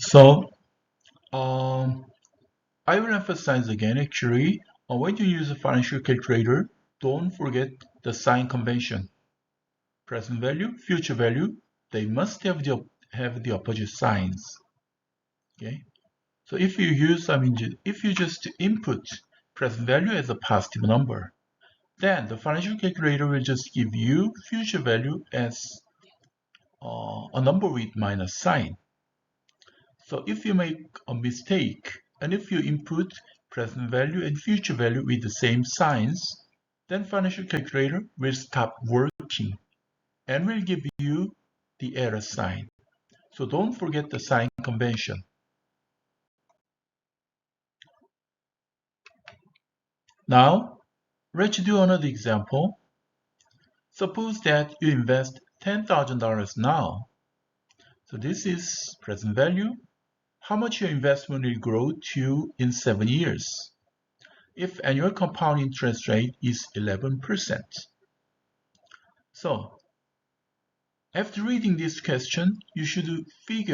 So I will emphasize again, actually, when you use a financial calculator, don't forget the sign convention. Present value, future value, they must have the opposite signs. Okay. So if you use, if you just input present value as a positive number, then the financial calculator will just give you future value as a number with minus sign. So if you make a mistake, and if you input present value and future value with the same signs, then financial calculator will stop working and will give you the error sign. So don't forget the sign convention. Now, let's do another example. Suppose that you invest $10,000 now. So this is present value. How much your investment will grow to in 7 years if annual compound interest rate is 11%. So, after reading this question, you should be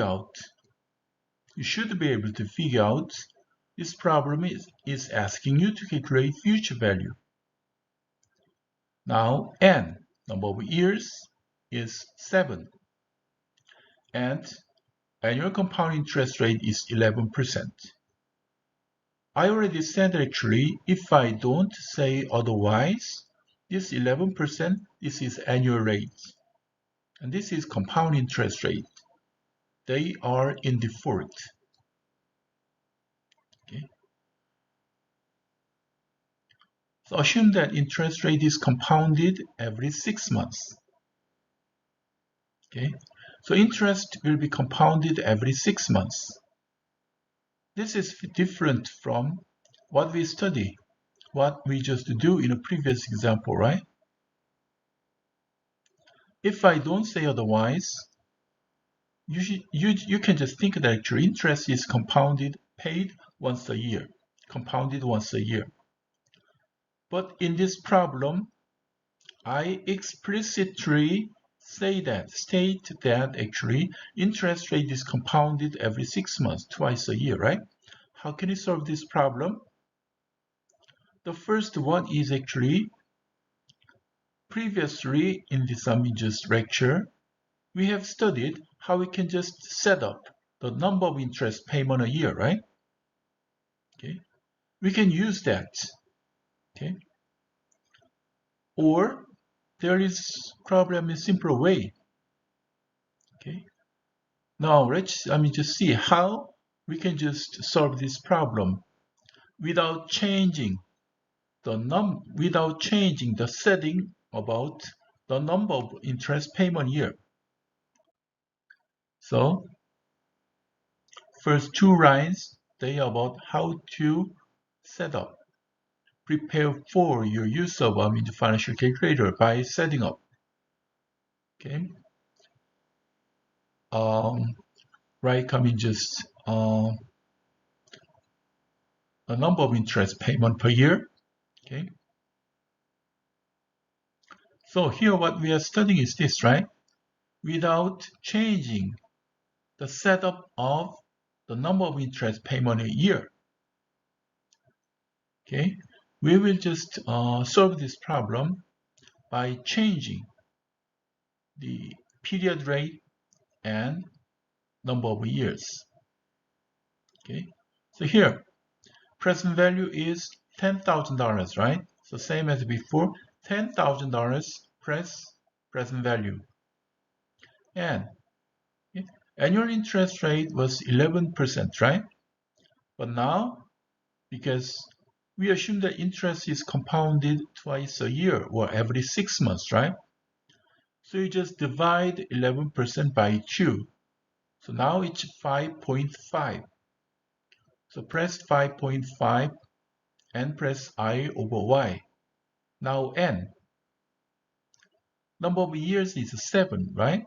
able to figure out this problem is asking you to calculate future value. Now, n, number of years, is 7. And annual compound interest rate is 11%. I already said actually, if I don't say otherwise, this 11%, this is annual rate. And this is compound interest rate. They are in default. Okay. So assume that interest rate is compounded every 6 months. Okay. So interest will be compounded every 6 months. This is different from what we study, what we just do in a previous example, right? If I don't say otherwise, you can just think that actually interest is compounded, paid once a year, compounded once a year. But in this problem, I explicitly state that actually interest rate is compounded every 6 months, twice a year, right? How can you solve this problem? The first one is actually previously in this just lecture, we have studied how we can just set up the number of interest payment a year, right? Okay, we can use that. Okay, or there is probably a simpler way. Okay, now let's just see how we can just solve this problem without changing the setting about the number of interest payment year. So first two lines, they are about how to set up, prepare for your use of the financial calculator by setting up. Okay. Right, just a number of interest payment per year. Okay. So here what we are studying is this, right? Without changing the setup of the number of interest payment a year. Okay, we will just solve this problem by changing the period rate and number of years. Okay, so here present value is $10,000, right? So same as before, $10,000 press present value. And annual interest rate was 11%, right? But now, because we assume that interest is compounded twice a year or every 6 months, right? So you just divide 11% by 2. So now it's 5.5. So press 5.5 and press I over Y. Now N. Number of years is 7, right?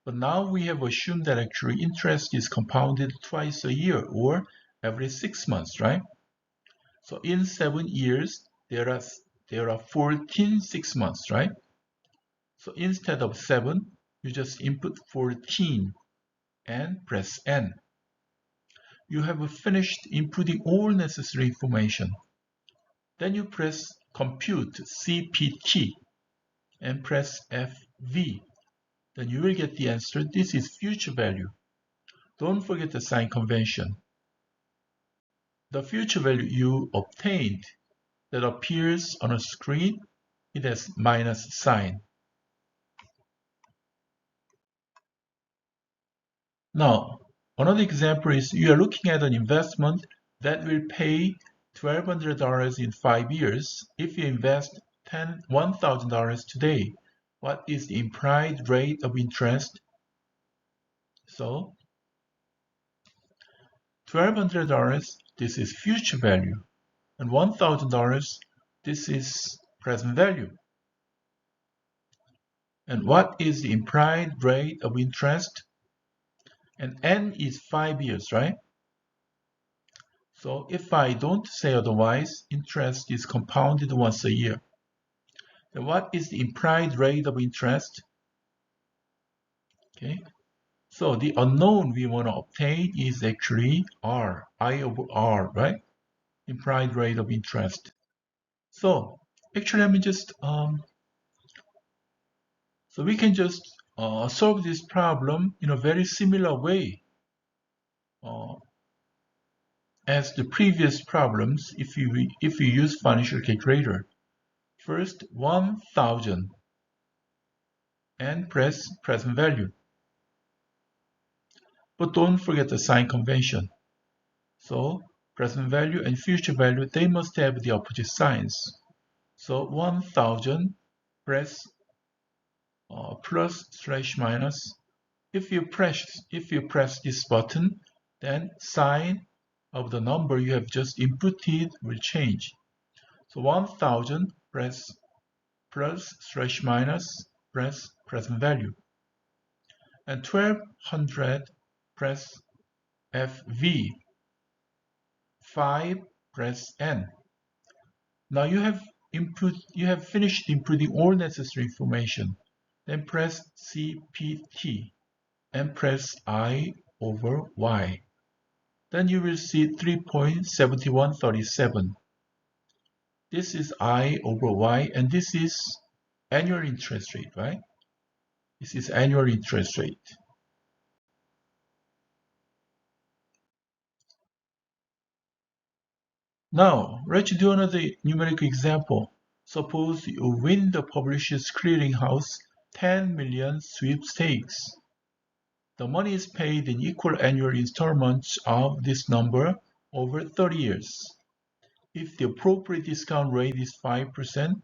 But now we have assumed that actually interest is compounded twice a year or every 6 months, right? So in 7 years, there are 14 6 months, right? So instead of 7, you just input 14. and press N. You have finished inputting all necessary information. Then you press compute CPT and press FV. Then you will get the answer. This is future value. Don't forget the sign convention. The future value you obtained that appears on a screen, it has minus sign. Now, another example is you are looking at an investment that will pay $1,200 in 5 years. If you invest $1,000 today, what is the implied rate of interest? So, $1,200, this is future value, and $1,000, this is present value. And what is the implied rate of interest? And N is 5 years, right? So if I don't say otherwise, interest is compounded once a year. Then what is the implied rate of interest? Okay. So the unknown we want to obtain is actually R, I over R, right? Implied rate of interest. So actually, let me just so we can just solve this problem in a very similar way as the previous problems if you use financial calculator. First 1,000 and press present value. But don't forget the sign convention. So present value and future value, they must have the opposite signs. So 1,000 press plus slash minus. If you press this button, then sign of the number you have just inputted will change. So 1,000 press plus slash minus, press present value. And 1,200 press FV. 5 press N. Now you have finished inputting all necessary information. Then press CPT and press I over Y. Then you will see 3.7137. This is I over Y, and this is annual interest rate, right? This is annual interest rate. Now, let's do another numerical example. Suppose you win the Publishers Clearinghouse 10 million sweepstakes. The money is paid in equal annual installments of this number over 30 years. If the appropriate discount rate is 5%,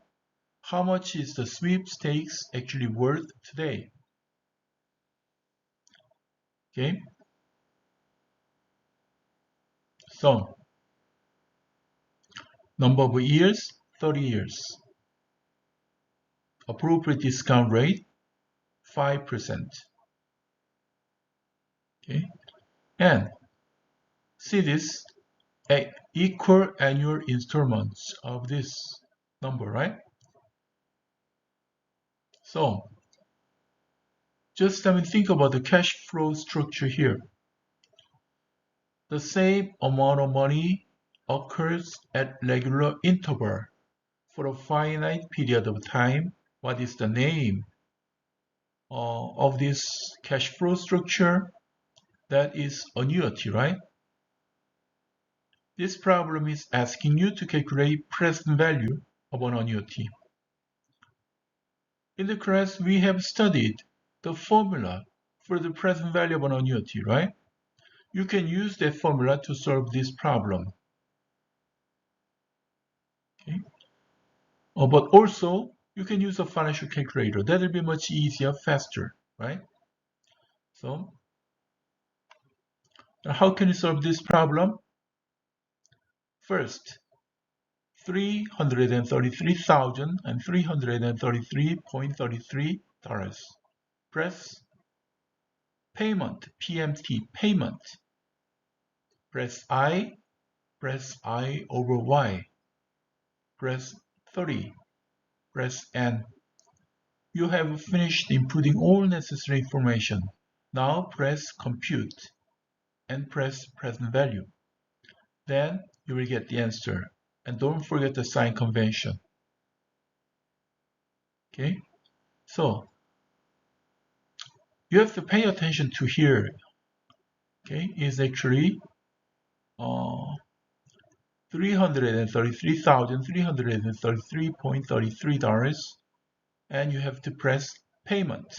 how much is the sweepstakes actually worth today? Okay. So, number of years, 30 years. Appropriate discount rate, 5%. Okay. And see this, equal annual installments of this number, right? So, just think about the cash flow structure here. The same amount of money occurs at regular interval for a finite period of time. What is the name of this cash flow structure? That is annuity, right? This problem is asking you to calculate present value of an annuity. In the class, we have studied the formula for the present value of an annuity, right? You can use that formula to solve this problem. Okay. But also, you can use a financial calculator. That will be much easier, faster, right? So, how can you solve this problem? First, $333,333.33. Press payment, PMT, payment. Press I over Y. Press 30. Press N. You have finished inputting all necessary information. Now press compute and press present value. Then you will get the answer. And don't forget the sign convention. Okay, so you have to pay attention to here. Okay, is actually $333,333.33, and you have to press payment.